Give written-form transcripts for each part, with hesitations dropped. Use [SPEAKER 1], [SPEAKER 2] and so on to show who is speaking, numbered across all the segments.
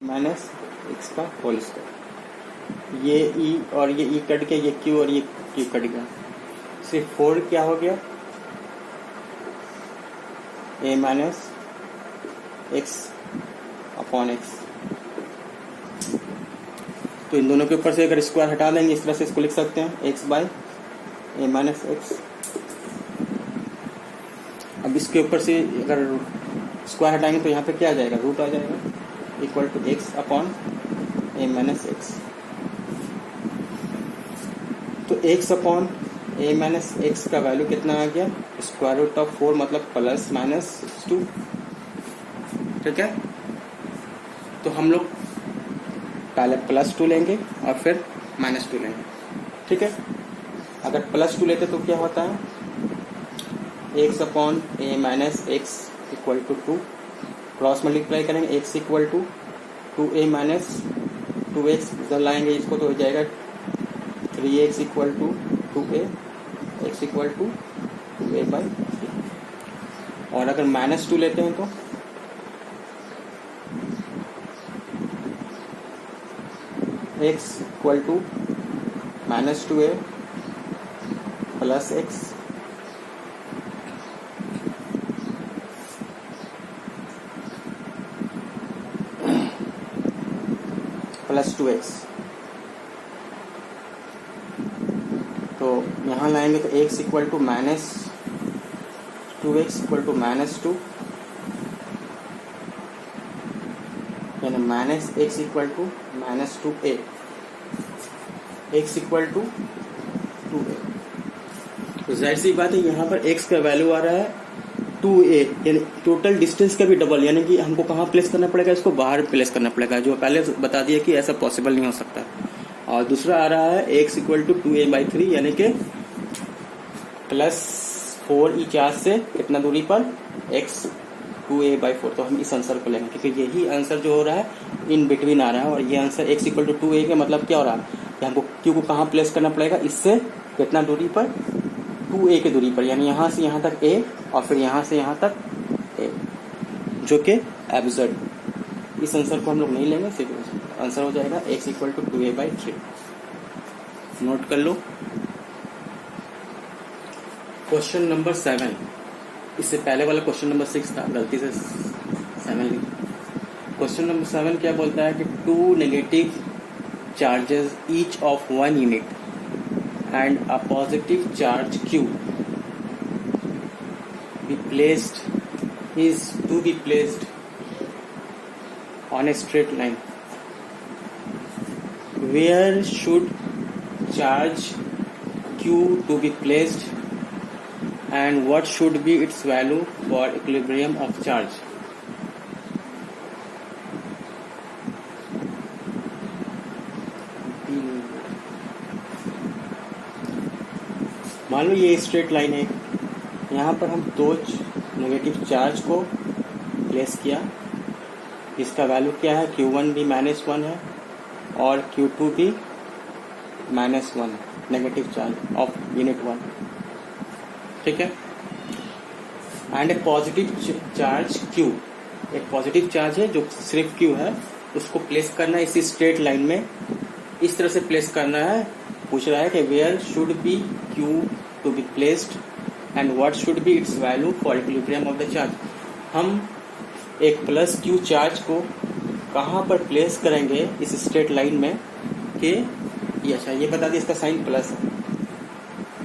[SPEAKER 1] Minus x का whole square. ये ई और ये ई कट गया, ये क्यू और ये क्यू कट गया, सिर्फ 4 क्या हो गया, ए माइनस एक्स अपॉन एक्स। तो इन दोनों के ऊपर से अगर स्क्वायर हटा देंगे इस तरह से इसको लिख सकते हैं एक्स बाय ए माइनस एक्स। अब इसके ऊपर से अगर स्क्वायर हटाएंगे तो यहाँ पे क्या आ जाएगा, रूट आ जाएगा, equal to x upon a minus x. तो x upon a minus x का वैल्यू कितना आ गया, स्क्वायर रूट ऑफ 4 मतलब प्लस माइनस 2। ठीक है, तो हम लोग पहले +2 लेंगे और फिर -2 लेंगे। ठीक है, अगर +2 लेते तो क्या होता है, x upon a minus x equal to 2, cross multiply करेंगे, x equal to 2a minus 2x, इधर लाएंगे इसको तो हो जाएगा 3x equal to 2a, x equal to 2a by 3। और अगर -2 लेते हैं तो x equal to -2a plus x plus 2x। तो यहाँ लाएंगे तो x equal to -2x equal to -2, यानी -x equal to -2a, x equal to 2a। तो जाहिर सी बात है यहाँ पर x का वैल्यू आ रहा है 2a, यानी टोटल डिस्टेंस का भी डबल, यानी कि हमको कहाँ प्लेस करना पड़ेगा, इसको बाहर प्लेस करना पड़ेगा, जो पहले बता दिया कि ऐसा पॉसिबल नहीं हो सकता। और दूसरा आ रहा है x equal to 2a by 3, यानी कि +4 ई चार्ज से कितना दूरी पर, x 2a बाई 4। तो हम इस आंसर को लेंगे क्योंकि यही आंसर जो हो रहा है इन बिटवीन आ रहा है, और ये answer x equal to 2a के मतलब क्या हो रहा है कि हमको q को कहाँ प्लेस करना पड़ेगा, इससे कितना दूरी पर, 2a की दूरी पर, यानी यहाँ से यहाँ तक a और फिर यहाँ से यहाँ तक a, जो कि एब्सर्ड। इस आंसर को हम लोग नहीं लेंगे, सिर्फ आंसर हो जाएगा x equal to 2a by 3। Note कर लो। क्वेश्चन नंबर 7, इससे पहले वाला क्वेश्चन नंबर 6 था, गलती से 7 लिखा। क्वेश्चन नंबर 7 क्या बोलता है कि 2 negative charges each of 1 unit and a positive charge q is to be placed on a straight line. Where should charge q to be placed and what should be its value for equilibrium of charge? मान लो ये straight line है, यहाँ पर हम 2 negative charge को place किया, इसका value क्या है, Q1 भी -1 है और Q2 भी -1 नेगेटिव चार्ज ऑफ यूनिट 1। ठीक है, and A positive charge Q, एक पॉजिटिव चार्ज है जो सिर्फ Q है, उसको प्लेस करना है इसी स्ट्रेट लाइन में, इस तरह से प्लेस करना है। पूछ रहा है कि where should be Q to be placed and what should be its value for equilibrium of the charge. हम एक +Q चार्ज को कहाँ पर प्लेस करेंगे इस स्ट्रेट लाइन में, कि ये अच्छा ये बता दिया इसका साइन प्लस है,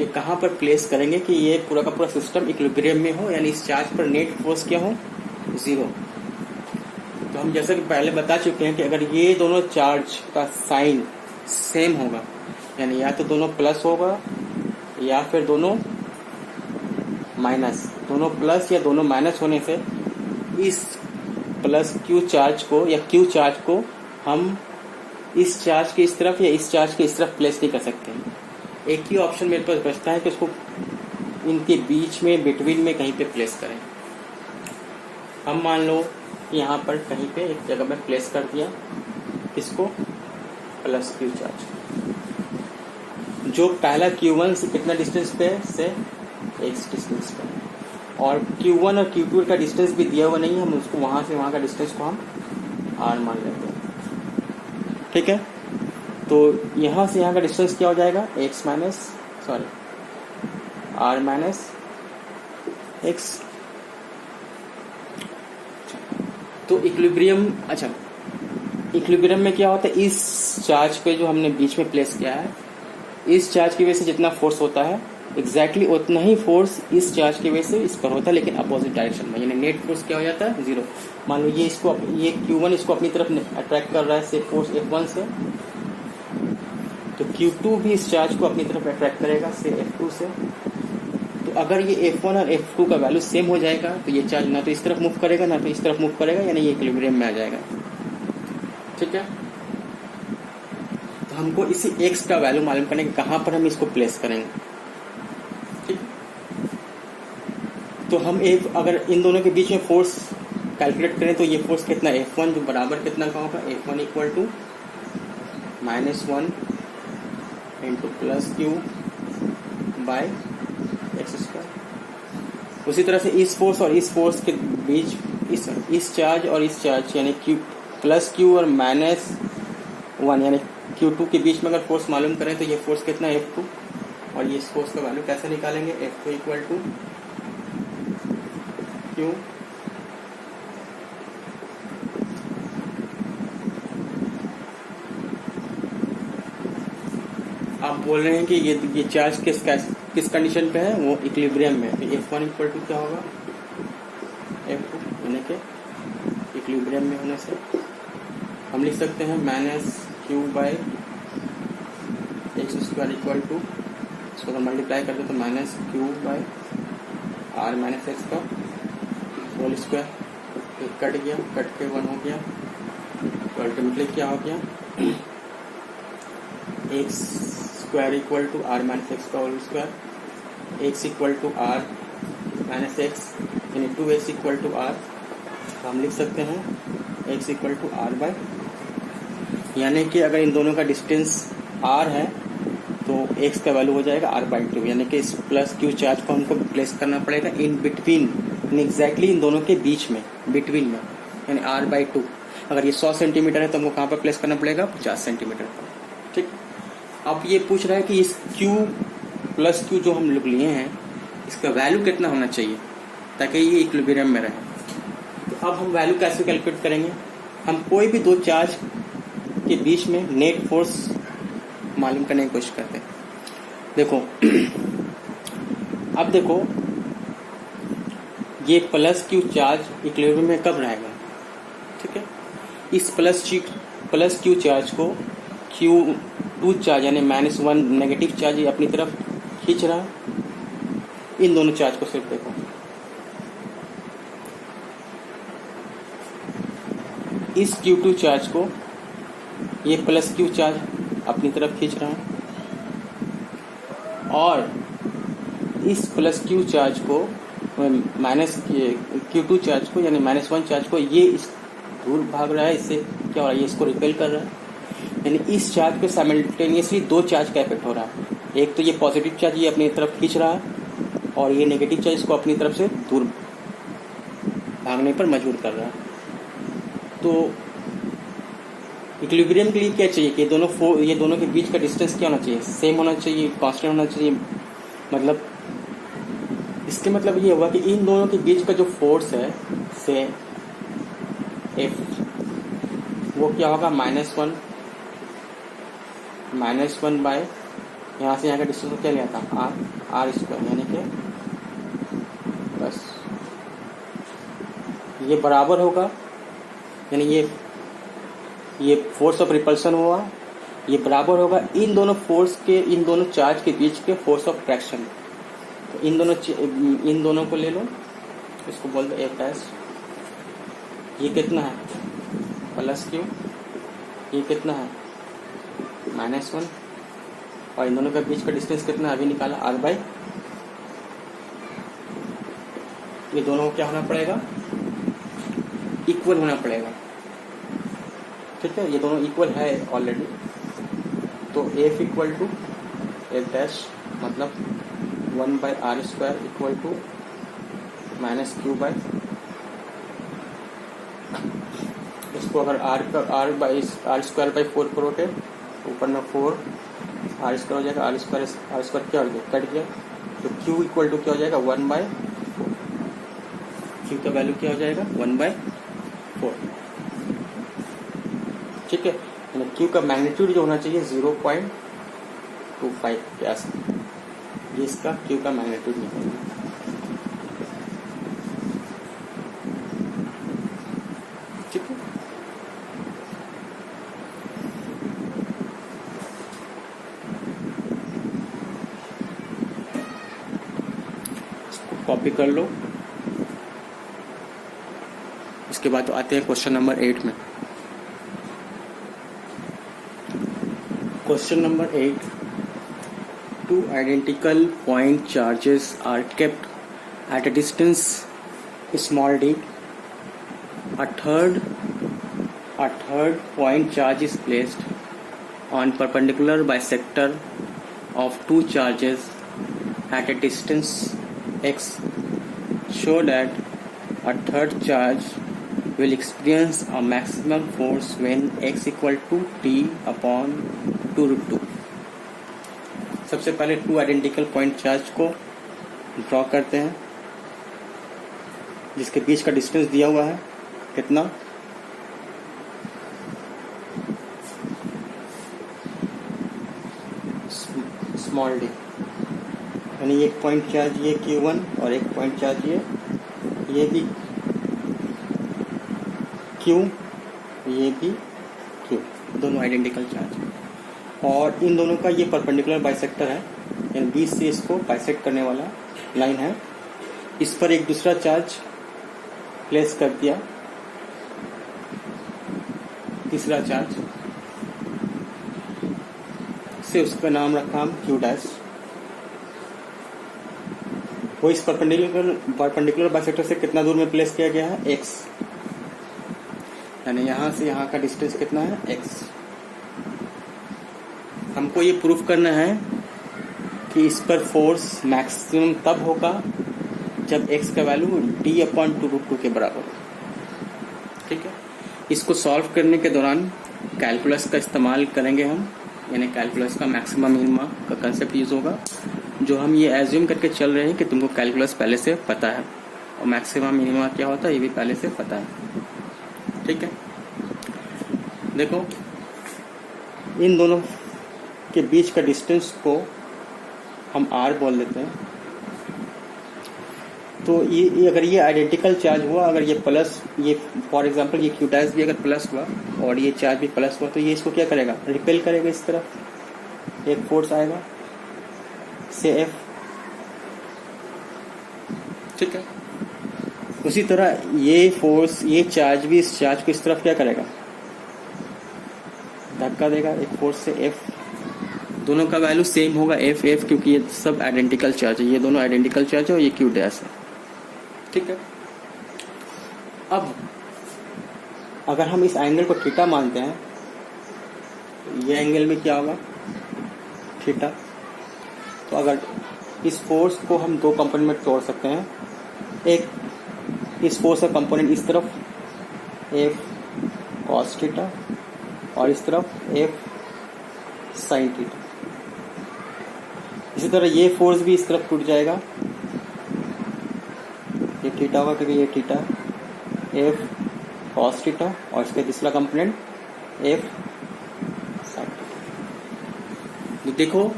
[SPEAKER 1] ये कहाँ पर प्लेस करेंगे कि ये पूरा का पूरा सिस्टम इक्विलिब्रियम में हो, यानी इस चार्ज पर नेट फोर्स क्या हो, 0। तो हम जैसा कि पहले बता चुके हैं कि अगर ये दोनों चार्ज का साइन सेम होगा, यानी या तो दोनों प्लस होगा या फिर दोनों माइनस, दोनों प्लस या दोनों माइनस होने से इस +Q चार्ज को या Q चार्ज को हम इस चार्ज के इस तरफ या इस चार्ज के इस तरफ प्लेस नहीं कर सकते। एक ही ऑप्शन मेरे पास बचता है कि उसको इनके बीच में, बिटवीन में कहीं पे प्लेस करें। हम मान लो यहाँ पर कहीं पे एक जगह में प्लेस कर दिया इसको, +Q चार्ज, जो पहला Q1 से कितना डिस्टेंस पे है, से x डिस्टेंस पे, और Q1 और Q2 का डिस्टेंस भी दिया हुआ नहीं है, हम उसको वहाँ से वहाँ का डिस्टेंस को हम r मान लेते हैं। ठीक है, तो यहाँ से यहाँ का डिस्टेंस क्या हो जाएगा, r माइनस एक्स। तो इक्विलिब्रियम, अच्छा इक्विलिब्रियम में क्या होता है, इस चार्ज पे जो हमने बीच में प्लेस किया है, इस चार्ज की वजह से जितना फोर्स होता है एग्जैक्टली उतना ही फोर्स इस चार्ज की वजह से इस पर होता है, लेकिन अपोजिट डायरेक्शन में, यानी नेट फोर्स क्या हो जाता है, 0। मान लो ये Q1 इसको अपनी तरफ अट्रैक्ट कर रहा है से फोर्स F1 से, तो Q2 भी इस चार्ज को अपनी तरफ अट्रैक्ट करेगा से F2 से। तो अगर ये F1 और F2 का वैल्यू सेम हो जाएगा तो ये चार्ज ना तो इस तरफ मूव करेगा ना तो इस तरफ मूव करेगा, यानी ये इक्विलिब्रियम में आ जाएगा। ठीक है, तो हमको इसी x का वैल्यू मालूम करने के कहाँ पर हम इसको प्लेस करेंगे। ठीक, तो हम अगर इन दोनों के बीच में फोर्स कैलकुलेट करें तो ये फोर्स कितना, F1 जो बराबर कितना का होगा, F1 equal to -1 into plus Q by x square. उसी तरह से इस फोर्स और इस फोर्स के बीच, इस चार्ज और इस चार्ज यानी प्लस क्यू और -1 यानी Q2 के बीच में अगर फोर्स मालूम करें तो ये फोर्स कितना है, F2, और ये इस फोर्स का वैल्यू कैसे निकालेंगे, F2 इक्वल टू क्यू आप बोल रहे हैं कि ये चार्ज किस कंडीशन पे है, वो इक्विलिब्रियम में, तो F1 इक्वल टू क्या होगा, F2, यानी कि इक्विलिब्रियम में होने से हम लिख सकते हैं -q by x square equal to, इसको हम मल्टीप्लाई करते तो -q by r minus x का होल स्क्वायर, कट गया, कट के 1 हो गया, तो अल्टीमेटली क्या हो गया, x square equal to r minus x का whole square, x equal to r minus x यानी 2x इक्वल टू r, तो हम लिख सकते हैं x equal to r by, यानी कि अगर इन दोनों का डिस्टेंस r है तो x का वैल्यू हो जाएगा r/2, यानी कि इस प्लस q चार्ज को हमको प्लेस करना पड़ेगा इन बिटवीन, एग्जैक्टली इन दोनों के बीच में, बिटवीन में, यानी r/2। अगर ये 100 सेंटीमीटर है तो हमको कहाँ पर प्लेस करना पड़ेगा, 50 सेंटीमीटर पर। ठीक, अब ये पूछ रहा है कि इस q प्लस q जो हम लोग लिए हैं इसका वैल्यू कितना होना चाहिए ताकि ये इक्विलिब्रियम में रहे। तो अब हम वैल्यू कैसे कैलकुलेट करेंगे, हम कोई भी दो चार्ज के बीच में नेट फोर्स मालूम करने की कोशिश करते हैं। देखो अब देखो ये प्लस क्यू चार्ज इक्विलिब्रियम में कब रहेगा, ठीक है, इस प्लस क्यू चार्ज को Q2 चार्ज यानी -1 नेगेटिव चार्ज अपनी तरफ खींच रहा है, इन दोनों चार्ज को सिर्फ देखो, इस Q2 चार्ज को ये प्लस क्यू चार्ज अपनी तरफ खींच रहा है और इस प्लस क्यू चार्ज को माइनस Q2 चार्ज को यानी -1 चार्ज को ये इस दूर भाग रहा है, इससे क्या हो रहा है, ये इसको रिपेल कर रहा है, यानी इस चार्ज पे साइमल्टेनियसली दो चार्ज का इफेक्ट हो रहा है। एक तो ये पॉजिटिव चार्ज ये अपनी तरफ खींच रहा है और ये नेगेटिव चार्ज इसको अपनी तरफ से दूर भागने पर मजबूर कर रहा है। तो इक्विलिब्रियम के लिए क्या चाहिए कि ये दोनों के बीच का डिस्टेंस क्या होना चाहिए, सेम होना चाहिए, कांस्टेंट होना चाहिए। मतलब इसके मतलब ये हुआ कि इन दोनों के बीच का जो फोर्स है से F वो क्या होगा, -1 बाय यहाँ से यहाँ का डिस्टेंस क्या लिया था, r स्क्वायर, यानी कि बस ये बराबर होगा, यानी ये फोर्स ऑफ रिपल्सन हुआ, ये बराबर होगा इन दोनों फोर्स के, इन दोनों चार्ज के बीच के फोर्स ऑफ ट्रैक्शन। तो इन दोनों को ले लो, इसको बोल दो F'। ये कितना है, प्लस क्यू, ये कितना है, -1, और इन दोनों के बीच का डिस्टेंस कितना अभी निकाला, r/, ये दोनों को क्या होना पड़ेगा, इक्वल होना पड़ेगा। ठीक है, ये दोनों इक्वल है ऑलरेडी, तो F इक्वल टू F' मतलब 1/r² equal to -q bye, इसको अगर आर स्क्वायर बाई 4 करोगे ऊपर में 4 आर स्क्वायर हो जाएगा, आर स्क्वायर क्या हो गया, कट गया, तो क्यू इक्वल टू क्या हो जाएगा 1/4। क्यू का वैल्यू क्या हो जाएगा 1/4। ठीक है, यानी क्यू का मैग्नीट्यूड जो होना चाहिए 0.25 के आस, ये इसका क्यू का मैग्नीट्यूड निकलेगा। ठीक है, इसको कॉपी कर लो। इसके बाद आते हैं क्वेश्चन नंबर 8 में। Question number 8, 2 identical point charges are kept at a distance small d. A third point charge is placed on perpendicular bisector of 2 charges at a distance x. Show that a third charge will experience a maximum force when x equal to t upon 2√2. सबसे पहले 2 identical point charge को draw करते हैं, जिसके बीच का distance दिया हुआ है कितना, स्मॉल डी, यानी एक पॉइंट चार्ज ये Q1 और एक पॉइंट चार्ज ये भी Q, ये भी Q, दोनों आइडेंटिकल चार्ज, और इन दोनों का ये परपेंडिकुलर बाइसेक्टर है, यानी बीच से इसको बाइसेक्ट करने वाला लाइन है। इस पर एक दूसरा चार्ज प्लेस कर दिया, तीसरा चार्ज से उसका नाम रखा हम Q डैश। वो इस परपेंडिकुलर बाइसेक्टर से कितना दूर में प्लेस किया गया है, x, यानी यहां से यहां का डिस्टेंस कितना है, x। हमको ये प्रूफ करना है कि इस पर फोर्स मैक्सिमम तब होगा जब x का वैल्यू d/2√2 के बराबर हो। ठीक है, इसको सॉल्व करने के दौरान कैलकुलस का इस्तेमाल करेंगे हम, यानी कैलकुलस का मैक्सिमम मिनिमा का कंसेप्ट यूज होगा, जो हम ये एज्यूम करके चल रहे हैं कि तुमको कैलकुलस पहले से पता है और मैक्सिमम मिनिमा क्या होता है ये भी पहले से पता है। ठीक है, देखो इन दोनों के बीच का डिस्टेंस को हम r बोल देते हैं। तो ये अगर ये आइडेंटिकल चार्ज हुआ, अगर ये प्लस, ये फॉर एग्जांपल ये Q डैश भी अगर प्लस हुआ और ये चार्ज भी प्लस हुआ, तो ये इसको क्या करेगा, रिपेल करेगा, इस तरफ एक फोर्स आएगा से F। ठीक है, उसी तरह ये फोर्स, ये चार्ज भी इस चार्ज को इस तरफ क्या करेगा, धक्का देगा एक फोर्स से F। दोनों का वैल्यू सेम होगा F, क्योंकि ये सब आइडेंटिकल चार्ज है, ये दोनों आइडेंटिकल चार्ज है और ये Q डैश है। ठीक है, अब अगर हम इस एंगल को थीटा मानते हैं, ये एंगल में क्या होगा, थीटा। तो अगर इस फोर्स को हम 2 कंपोनेंट में तोड़ सकते हैं, एक इस फोर्स का कंपोनेंट इस तरफ F cos थीटा और इस तरफ F sin थीटा। इसी तरह ये फोर्स भी इस तरफ टूट जाएगा, ये थीटा होगा क्योंकि ये थीटा, F cos थीटा और इसका दूसरा कंपोनेंट F sin थीटा। तो देखो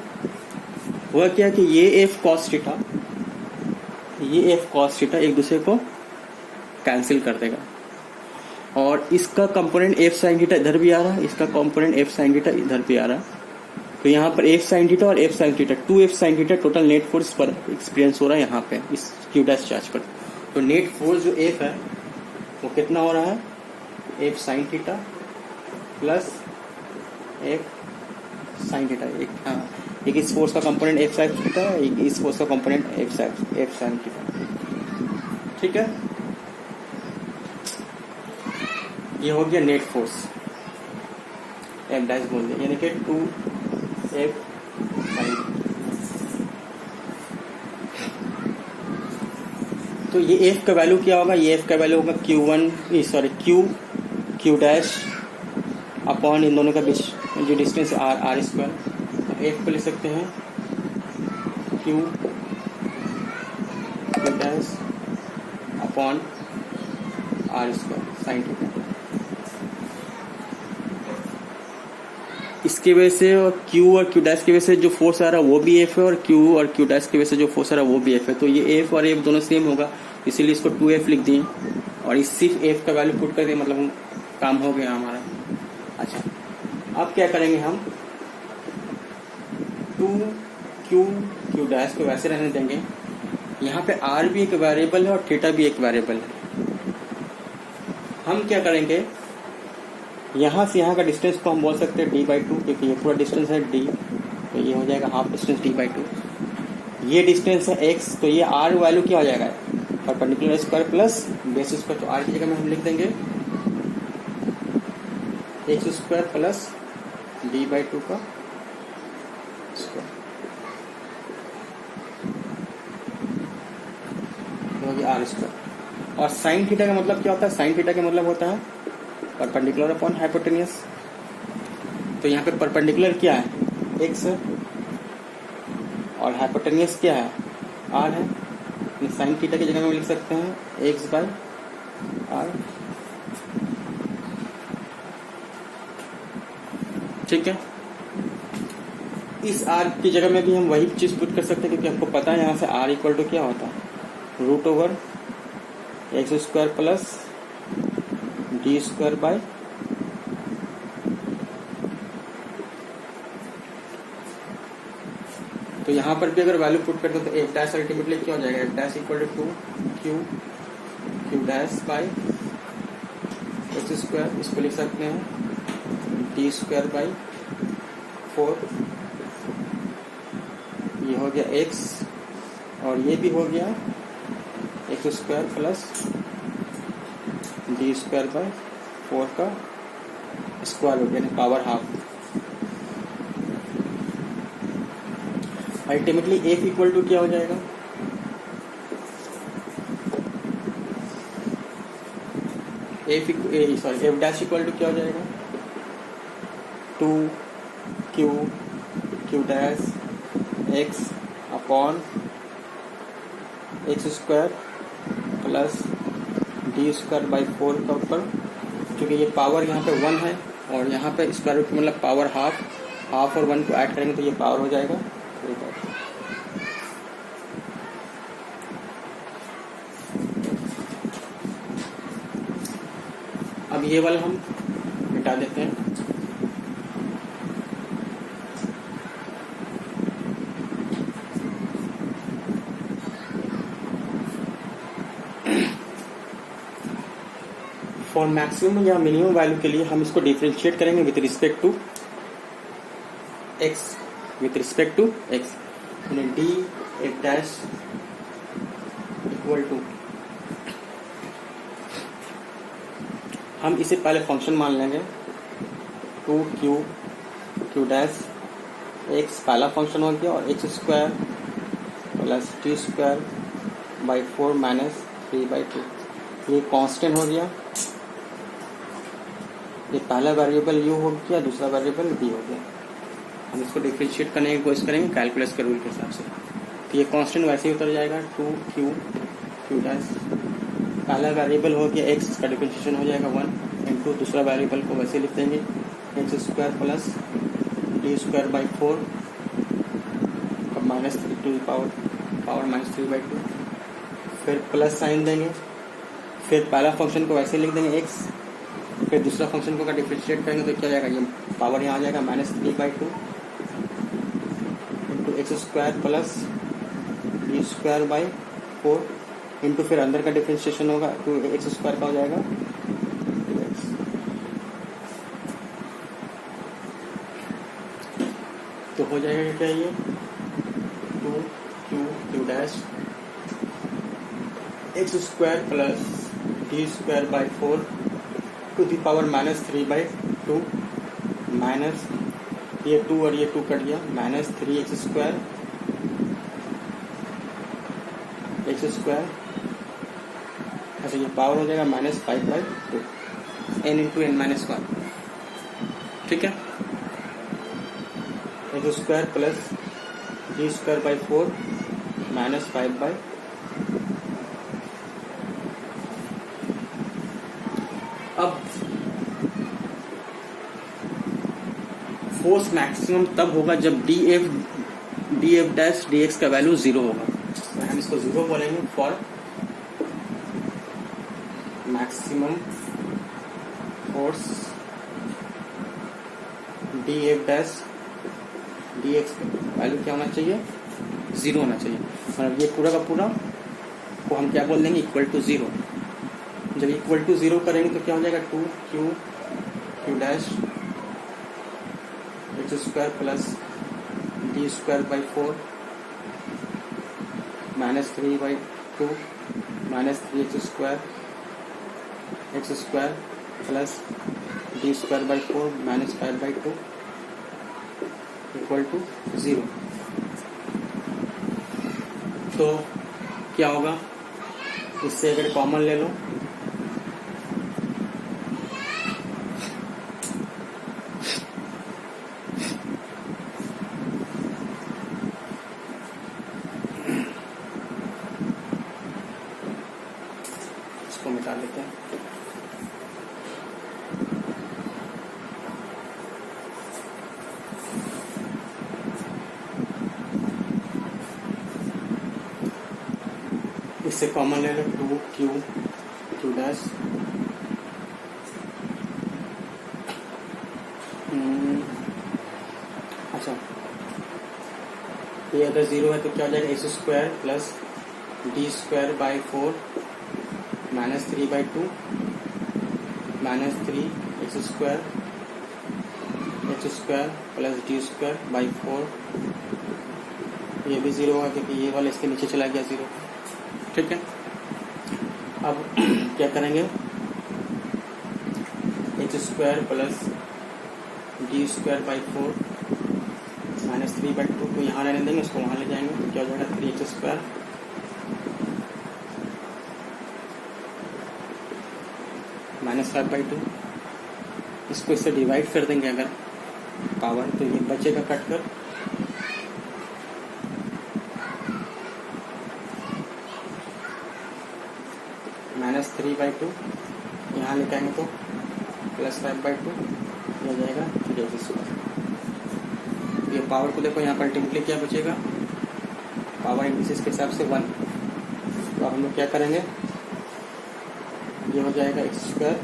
[SPEAKER 1] हुआ क्या कि ये F cos थीटा, ये F cos थीटा एक दूसरे को कैंसिल कर देगा, और इसका कंपोनेंट F sin थीटा इधर भी आ रहा है, इसका कंपोनेंट F sin थीटा इधर भी आ रहा है। तो यहाँ पर F sin थीटा और F sin theta, 2F sin theta total net force पर एक्सपीरियंस हो रहा है यहाँ पे इस Q डैश चार्ज पर। तो नेट फोर्स जो F है वो कितना हो रहा है, F sin theta plus F sin theta. एक इस फोर्स का कंपोनेंट F sin थीटा, एक इस फोर्स का कंपोनेंट F sin थीटा। ठीक है, ये हो गया नेट फोर्स, F डैश बोल दिया, यानी कि 2F sin। तो ये F का वैल्यू क्या होगा, ये F का वैल्यू होगा Q क्यू डैश अपॉन इन दोनों का बीच जो distance r, r square. F को लिख सकते हैं Q dash upon r square sine theta. इसकी वजह से क्यू और क्यू डैश की वजह से जो फोर्स आ रहा है वो भी एफ है, और क्यू और क्यू डैश की वजह से जो फोर्स आ रहा है वो भी एफ है। तो ये एफ और एफ दोनों सेम होगा, इसीलिए इसको 2f लिख दिए, और इस सिर्फ एफ का वैल्यू पुट कर दिए, मतलब काम हो गया हमारा। अच्छा, अब क्या करेंगे हम, 2q डैश को वैसे रहने देंगे। यहाँ पे r भी एक वेरिएबल है और थीटा भी एक वेरिएबल है। हम क्या करेंगे, यहाँ से यहाँ का डिस्टेंस को हम बोल सकते हैं d/2, क्योंकि ये पूरा डिस्टेंस है d, तो ये हो जाएगा हाफ डिस्टेंस d/2। ये डिस्टेंस है x, तो ये r वैल्यू क्या हो जाएगा, perpendicular square plus base square. तो r की जगह में हम लिख देंगे x स्क्वायर प्लस d/2 का स्क्वायर, तो हो गया r स्क्वायर। और साइन थीटा का मतलब क्या होता है, साइन थीटा का मतलब होता है परपेंडिकुलर अपॉन हाइपोटेन्यूस। तो यहाँ पे परपेंडिकुलर क्या है, x है, और हाइपोटेन्यूस क्या है, r है। साइन थीटा की जगह में लिख सकते हैं x/r। ठीक है, इस r की जगह में भी हम वही चीज पुट कर सकते हैं, क्योंकि हमको पता है यहाँ से r इक्वल टू क्या होता है, √x² प्लस d²। तो यहाँ पर भी अगर वैल्यू पुट करते तो एफ डैश अल्टीमेटली क्या हो जाएगा, F dash equal to Q dash by x², इसको लिख सकते हैं d²/4। ये हो गया x, और ये भी हो गया x² प्लस d²/4 का स्क्वायर रूट, यानी power half. Ultimately f equal to क्या हो जाएगा, एफ डैश इक्वल टू क्या हो जाएगा, 2q dash x upon x² plus d²/4 का ऊपर, क्योंकि ये पावर यहाँ पे 1 है, और यहाँ पे स्क्वायर रूट मतलब पावर हाफ और 1 को ऐड करेंगे तो ये पावर हो जाएगा। अब ये वाला हम मिटा देते हैं। फॉर मैक्सिमम या मिनिमम वैल्यू के लिए हम इसको डिफरेंशिएट करेंगे with respect to x, d F dash equal to, हम इसे पहले फंक्शन मान लेंगे 2q डैश x पहला फंक्शन हो गया, और x² प्लस d²/4 माइनस 3/2, ये कांस्टेंट हो गया। ये पहला वेरिएबल u हो गया, दूसरा वेरिएबल b हो गया। हम इसको डिफरेंशिएट करने की कोशिश करेंगे कैलकुलस के रूल के हिसाब से। तो ये कांस्टेंट वैसे ही उतर जाएगा, 2q डैश पहला वेरिएबल हो गया x, इसका डिफरेंशिएशन हो जाएगा 1 इंटू दूसरा वेरिएबल को वैसे लिख देंगे x² plus d²/4 minus 3 to power minus 3/2, फिर प्लस साइन देंगे, फिर पहला फंक्शन को वैसे लिख देंगे x, फिर दूसरा फंक्शन को अगर डिफरेंशिएट करेंगे तो क्या जाएगा, ये पावर यहाँ आ जाएगा minus 3/2 into x² plus d²/4 into फिर अंदर का डिफरेंशिएशन होगा तो x² का हो जाएगा 2x। तो हो जाएगा क्या, ये 2q dash x² plus d²/4 to the power minus 3/2 minus ये 2 और ये 2 कट गया, माइनस 3x², अच्छा ये पावर हो जाएगा minus 5/2। n into n minus one, ठीक है। X square plus d square by 4 minus 5 by, अब फोर्स मैक्सिमम तब होगा जब d F dash d x का वैल्यू 0 होगा, तो हम इसको 0 बोलेंगे for maximum force d F dash d x का वैल्यू क्या होना चाहिए, 0 होना चाहिए। मतलब ये पूरा का पूरा को हम क्या बोल देंगे, इक्वल टू 0। जब इक्वल टू 0 करेंगे तो क्या हो जाएगा, 2 dash x square plus d square by 4 minus 3 by 2 minus 3 x square plus d square by 4 minus 5 by 2 equal to 0। तो क्या होगा, इससे अगर कॉमन ले लो इसको मिटा लेते हैं। इससे कॉमन ले लो 2 डैश अच्छा, ये अगर 0 है तो क्या हो जाएगा, x square plus d square by 4 minus 3 by 2 minus 3 x square plus d square by 4, ये भी 0 होगा क्योंकि ये वाला इसके नीचे चला गया 0, ठीक है। अब क्या करेंगे, x square plus d square by 4 minus 3 by 2 को यहाँ रहने देंगे, उसको वहाँ ले जाएंगे तो क्या हो जाएगा, 3 एक्स स्क्वायर माइनस 5 बाई 2। इसको इससे डिवाइड कर देंगे अगर पावर, तो ये बचेगा कट कर, माइनस 3 बाई 2 यहाँ लेके आएंगे तो प्लस 5 बाई 2 हो जाएगा 3 एक्स स्क्वायर। ये पावर को देखो, यहाँ पर अल्टीमेटली क्या बचेगा, पावर इंडिसेस के हिसाब से 1। तो अब हम लोग क्या करेंगे, ये हो जाएगा x square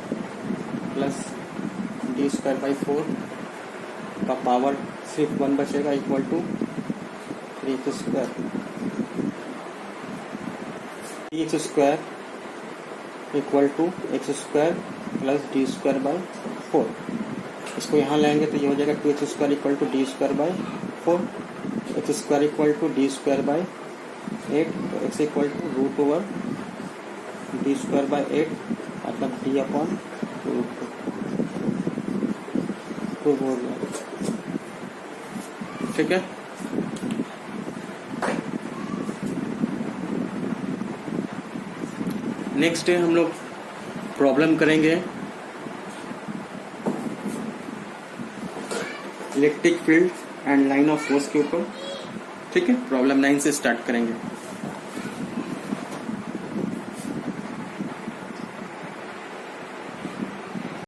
[SPEAKER 1] plus d square by 4 का पावर सिर्फ 1 बचेगा equal to 3 x square, 3 x square equal to x square plus d square by 4। इसको यहाँ लाएंगे तो ये हो जाएगा 2 x square equal to d square by 4, x square equal to d square by 8, तो x equal to root over d square by 8 मतलब D upon root 2 बोल रहा, ठीक है। नेक्स्ट डे हम लोग प्रॉब्लम करेंगे electric field and line of force के ऊपर, ठीक है। प्रॉब्लम 9 से स्टार्ट करेंगे।